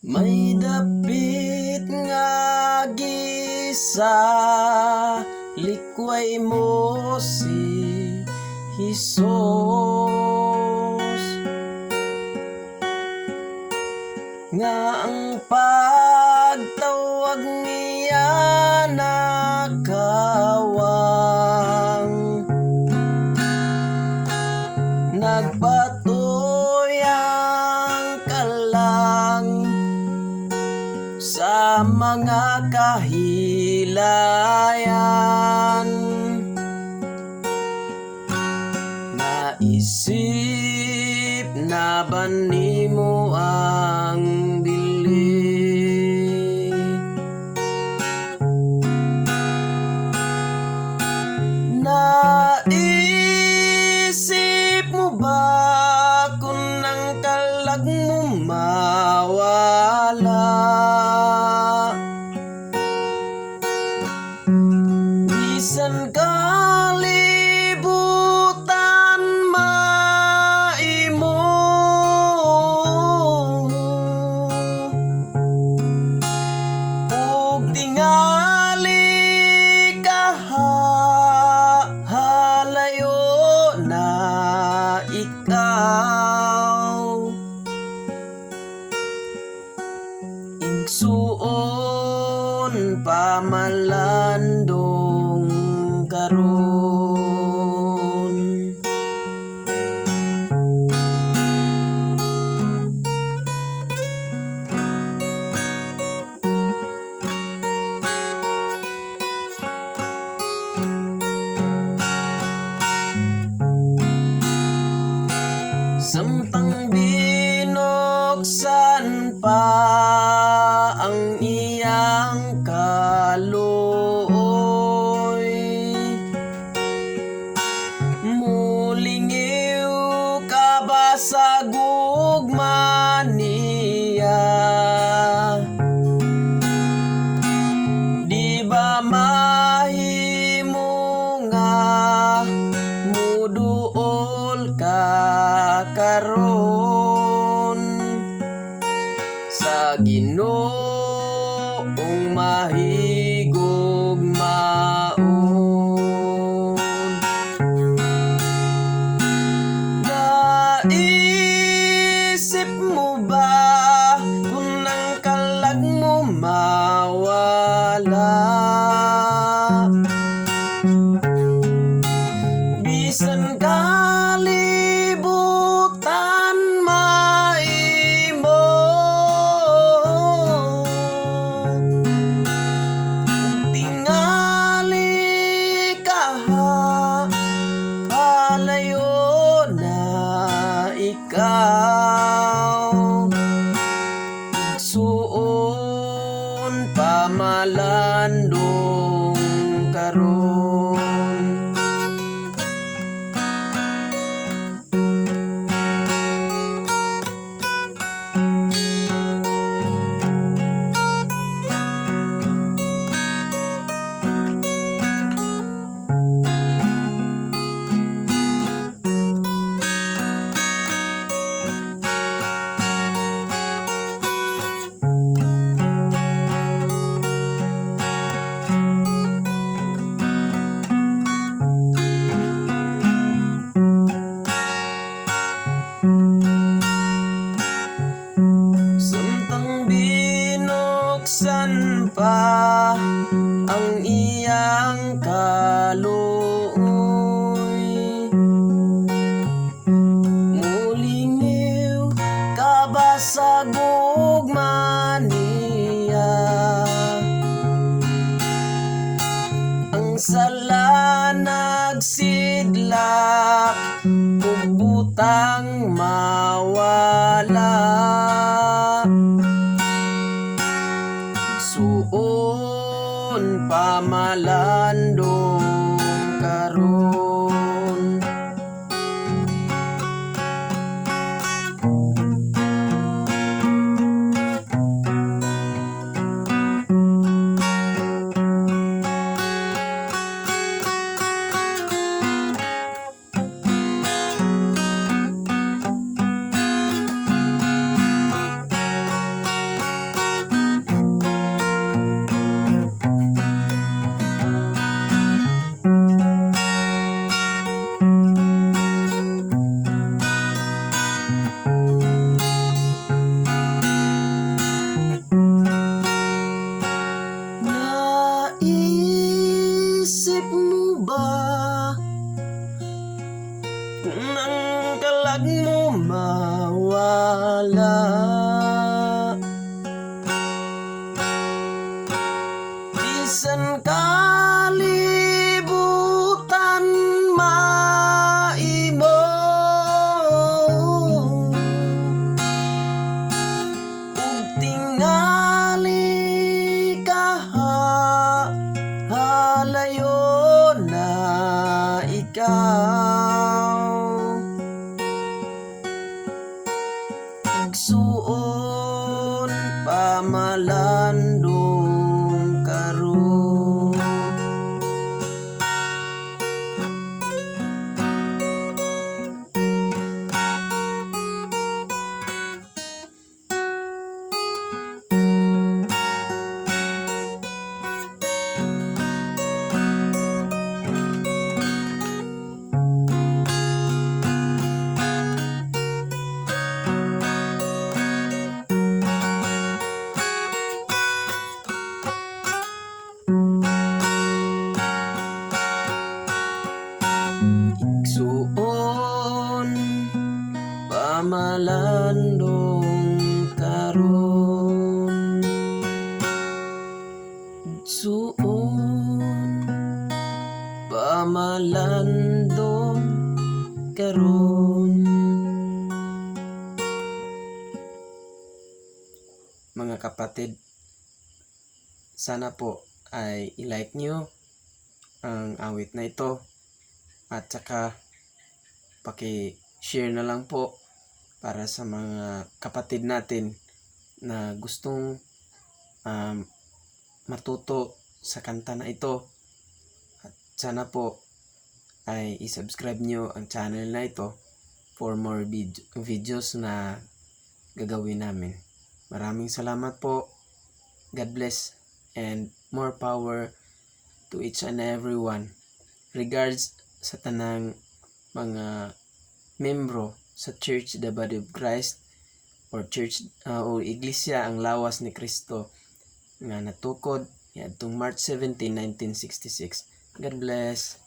May dapit nga gisa likway mo si Hesus, nga ang pagtawag niya nakawang nagpatuyang kalang sa mga kahilayan. Naisip na ba nimo ang dili? Naisip mo ba kung ang kalag mo mawala? Bisan kalibutan maimo, ug tingali kahalayo na ikaw. Igsuon pamalandong karon. Samtang binuksan pa ang iyang kaluoy, mulingiw ka ba sa gugma niya? Di ba mahimo nga muduol ka karon sa Ginoong mahigugmaon? Naisip mo ba kung ang kalag mo mawala? Bisan kalibutan maimo, tingali kahalayo na ikaw. Igsuon pamalandong karon. Samtang binuksan pa ang iyang kaluoy, mulingiw ka ba sa gugma niya? Ang sala nagsidlak, ug butang mawala. Suon pamalandong karon. pamalandong karon. Igsuon pamalandong karon. Igsuon pamalandong karon. Mga kapatid, sana po ay i-like nyo ang awit na ito at saka paki-share na lang po para sa mga kapatid natin na gustong matuto sa kanta na ito. At sana po ay i-subscribe nyo ang channel na ito for more videos na gagawin namin. Maraming salamat po. God bless and more power to each and everyone. Regards sa tanang mga membro sa Church the Body of Christ or Church o Iglesia ang Lawas ni Cristo nga natukod niadtong March 17, 1966. God bless.